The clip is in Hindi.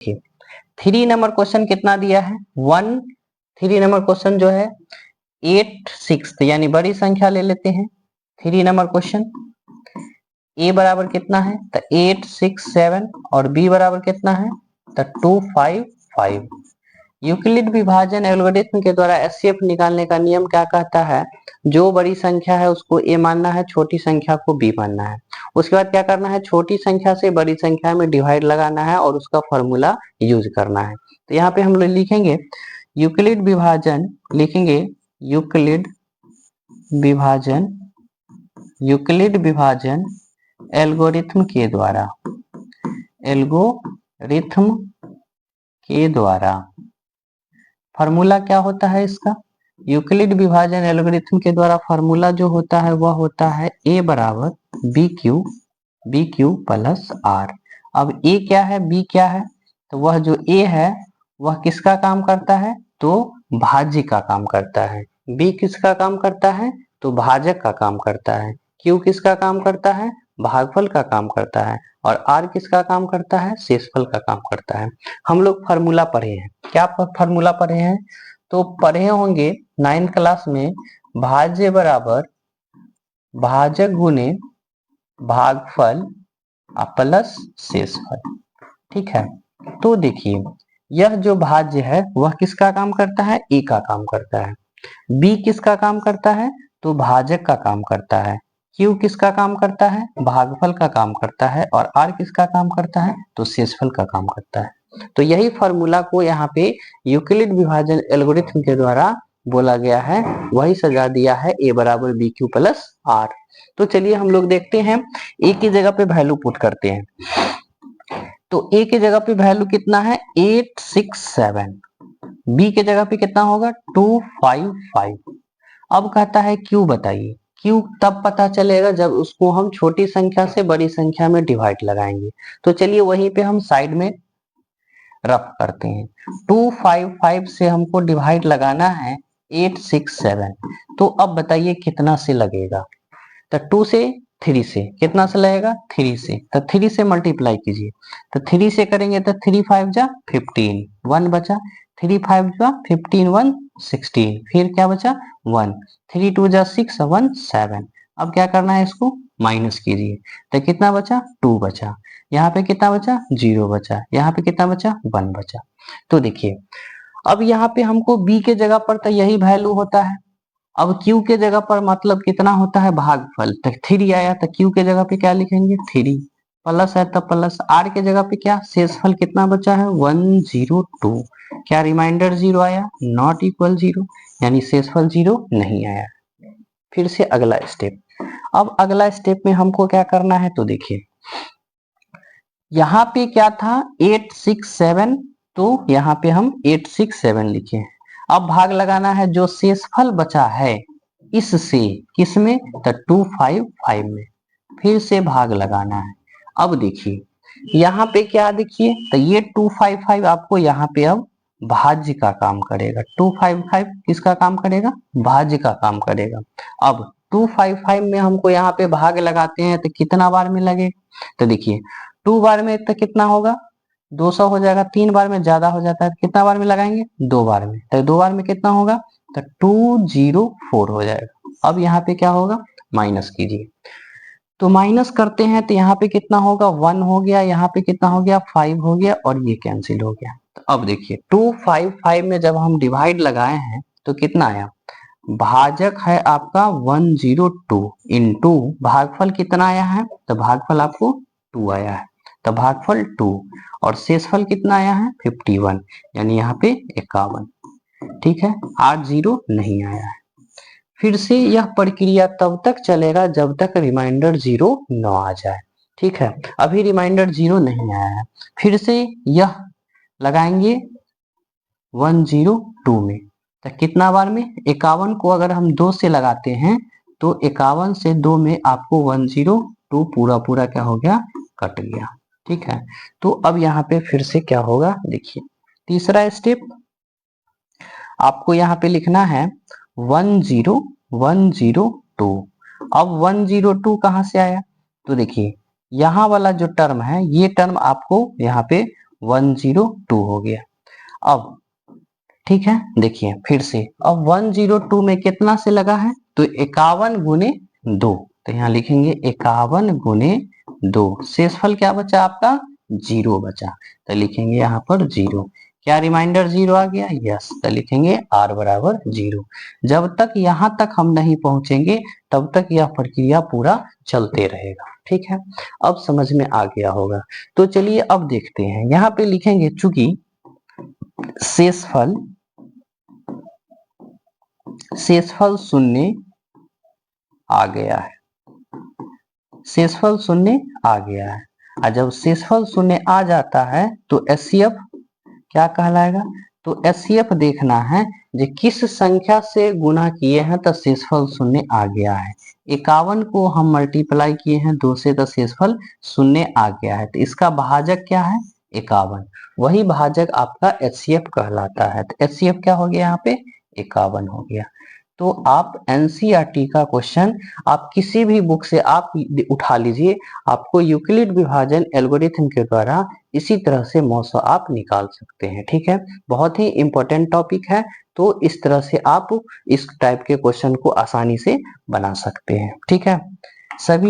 3 नंबर क्वेश्चन कितना दिया है 1। 3 नंबर क्वेश्चन जो है 8/6 यानी बड़ी संख्या ले लेते हैं। 3 नंबर क्वेश्चन a बराबर कितना है तो 8 6 7 और b बराबर कितना है तो 2 5 5। यूक्लिड विभाजन एल्गोरिथ्म के द्वारा एचसीएफ निकालने का नियम क्या कहता है, जो बड़ी संख्या है उसको a मानना है, छोटी संख्या को b मानना है। उसके बाद क्या करना है, छोटी संख्या से बड़ी संख्या में डिवाइड लगाना है और उसका फॉर्मूला यूज करना है। तो यहाँ पे हम लोग लिखेंगे यूक्लिड विभाजन, लिखेंगे यूक्लिड विभाजन एल्गोरिथम के द्वारा फार्मूला क्या होता है इसका, यूक्लिड विभाजन एल्गोरिथम के द्वारा फार्मूला जो होता है वह होता है a बराबर बी क्यू प्लस आर। अब a क्या है b क्या है, तो वह जो a है वह किसका काम करता है तो भाज्य का काम करता है, b किसका काम करता है तो भाजक का काम करता है, q किसका काम करता है भागफल का काम करता है और r किसका काम करता है शेषफल का काम करता है। हम लोग फार्मूला पढ़े हैं, क्या फार्मूला पढ़े हैं तो पढ़े होंगे 9th क्लास में भाज्य बराबर भाजक गुने भागफल प्लस शेषफल। ठीक है, तो देखिए यह जो भाज्य है वह किसका काम करता है a का काम करता है, b किसका काम करता है तो भाजक का काम करता है, q किसका काम करता है भागफल का काम करता है और r किसका काम करता है तो शेषफल का काम करता है। तो यही फार्मूला को यहाँ पे यूक्लिड विभाजन एल्गोरिथम के द्वारा बोला गया है, वही सजा दिया है a बराबर बी क्यू प्लस आर। तो चलिए हम लोग देखते हैं a की जगह पे वैल्यू पुट करते हैं। तो a की जगह पे वैल्यू कितना है 8 6 7, b के जगह पे कितना होगा 2 5 5। अब कहता है q बताइए, q तब पता चलेगा जब उसको हम छोटी संख्या से बड़ी संख्या में डिवाइड लगाएंगे। तो चलिए वहीं पे हम साइड में रफ करते हैं। 2 5 5 से हमको डिवाइड लगाना है 8 6 7। तो अब बताइए कितना से लगेगा, तो 2 से 3 से कितना से लगेगा 3 से, तो 3 से मल्टीप्लाई कीजिए, तो 3 से करेंगे तो 3 5 जा 15, 1 बचा, 3 5 जा 15 1 16, फिर क्या बचा 1, 3 2 जा 6 1 7। अब क्या करना है इसको माइनस कीजिए, तो कितना बचा 2 बचा, यहाँ पे कितना बचा 0 बचा, यहाँ पे कितना बचा 1 बचा। तो देखिए अब यहाँ पे हमको b के जगह पर तो यही वैल्यू होता है, अब q के जगह पर मतलब कितना होता है भागफल, तो 3 आया तो q के जगह पे क्या लिखेंगे 3, प्लस है तो प्लस, r के जगह पे क्या शेषफल कितना बचा है 102, क्या रिमाइंडर 0 आया नॉट इक्वल 0, यानी शेषफल 0 नहीं आया। फिर से अगला स्टेप, अब अगला स्टेप में हमको क्या करना है तो देखिए यहाँ पे क्या था 8 6 7, तो यहाँ पे हम 8 6 7 लिखे। अब भाग लगाना है जो शेषफल बचा है इससे, किसमें तो 2 5 5 में, फिर से भाग लगाना है। अब देखिए यहाँ पे क्या देखिए तो ये 2 5 5 आपको यहाँ पे अब भाज्य का काम करेगा, 2 5 5 किसका काम करेगा भाज्य का काम करेगा। अब 2 5 5 में हमको यहाँ पे भाग लगाते हैं तो कितना बार में लगेगा, तो देखिए 2 बार में तो कितना होगा 200 हो जाएगा, 3 बार में ज्यादा हो जाता है, कितना बार में लगाएंगे 2 बार में, तो 2 बार में कितना होगा तो 204 हो जाएगा। अब यहाँ पे क्या होगा माइनस कीजिए, तो माइनस करते हैं तो यहाँ पे कितना होगा 1 हो गया, यहाँ पे कितना हो गया 5 हो गया और ये कैंसिल हो गया। तो अब देखिए 2 5 5 में जब हम डिवाइड लगाए हैं तो कितना आया, भाजक है आपका 102 इंटू भागफल कितना आया है तो भागफल आपको 2 आया है, तो भागफल 2 और शेषफल कितना आया है 51, यानी यहाँ पे 51। ठीक है, 80 नहीं आया है। फिर से यह प्रक्रिया तब तक चलेगा जब तक रिमाइंडर 0 न आ जाए। ठीक है, अभी रिमाइंडर 0 नहीं आया है, फिर से यह लगाएंगे 102 में, तो कितना बार में 51 को अगर हम 2 से लगाते हैं तो 51 से 2 में आपको 102 पूरा पूरा क्या हो गया कट गया। ठीक है, तो अब यहाँ पे फिर से क्या होगा देखिए, तीसरा स्टेप आपको यहाँ पे लिखना है 10102। अब 102 कहाँ से आया, तो देखिए यहाँ वाला जो टर्म है ये टर्म आपको यहाँ पे 102 हो गया। अब ठीक है, देखिए फिर से, अब 102 में कितना से लगा है, तो 51 गुने 2, तो यहाँ लिखेंगे 51 गुने 2, शेषफल क्या बचा आपका, 0 बचा, तो लिखेंगे यहाँ पर 0। क्या रिमाइंडर 0 आ गया, यस, तो लिखेंगे r बराबर 0। जब तक यहाँ तक हम नहीं पहुंचेंगे तब तक यह प्रक्रिया पूरा चलते रहेगा। ठीक है, अब समझ में आ गया होगा। तो चलिए अब देखते हैं, यहाँ पे लिखेंगे चूंकि शेषफल शून्य आ गया है, शेषफल शून्य आ गया है, और जब शेषफल शून्य आ जाता है तो एचसीएफ क्या कहलाएगा, तो एचसीएफ देखना है जो किस संख्या से गुना किए हैं तो शेषफल शून्य आ गया है। 51 को हम मल्टीप्लाई किए हैं 2 से तो शेषफल शून्य आ गया है, तो इसका भाजक क्या है, 51, वही भाजक आपका एचसीएफ कहलाता है। तो एचसीएफ क्या हो गया यहाँ पे, 51 हो गया। तो आप एनसीईआरटी का क्वेश्चन आप किसी भी बुक से आप उठा लीजिए, आपको यूक्लिड विभाजन एल्गोरिथम के द्वारा इसी तरह से मौसा आप निकाल सकते हैं। ठीक है, बहुत ही इंपॉर्टेंट टॉपिक है, तो इस तरह से आप इस टाइप के क्वेश्चन को आसानी से बना सकते हैं। ठीक है, सभी